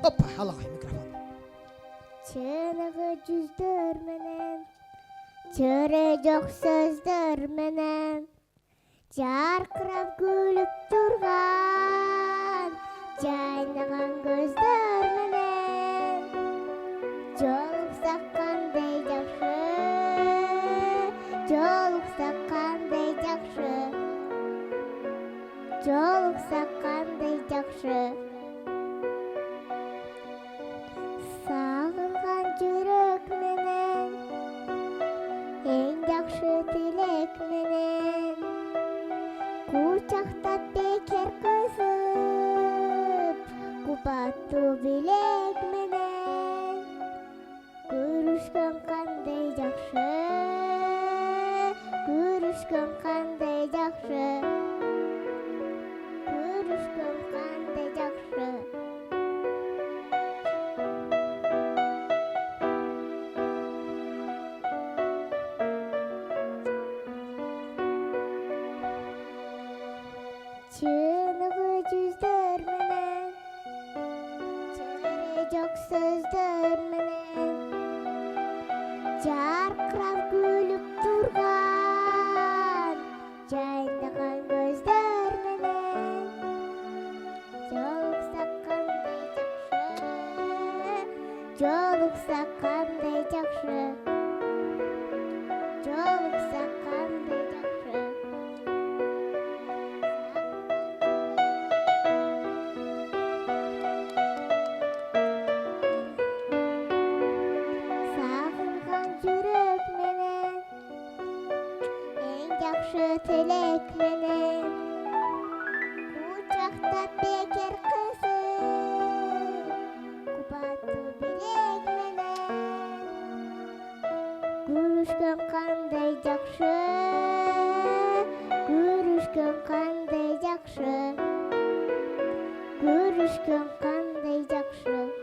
Опа, алгай микрофон. Чыныгы жүздөр менен, чыры жок сөздөр менен, жаркырап күлүп турган, жайнаган көздөр менен, жолуксак кандай жакшы, жолуксак кандай жакшы, жолуксак кандай жакшы. Сагынган жүрөк менен, эң жакшы тилек менен, кучактап бекер кызып, кубаттуу билек менен, көрүшкөн кандай жакшы, көрүшкөн кандай жакшы, көрүшкөн кандай жакшы. Чыныгы жүздөр менен, чыры жок сөздөр менен, жаркырап күлүп турган, жайнаган көздөр менен, жолуксак кандай жакшы, жолуксак кандай жакшы, жолуксак кандай жакшы. Сагынган жүрөк менен, эң жакшы тилек менен, кучактап бекер кызып, кубаттуу билек менен, көрүшкөн кандай жакшы, көрүшкөн кандай жакшы, көрүшкөн кандай жакшы.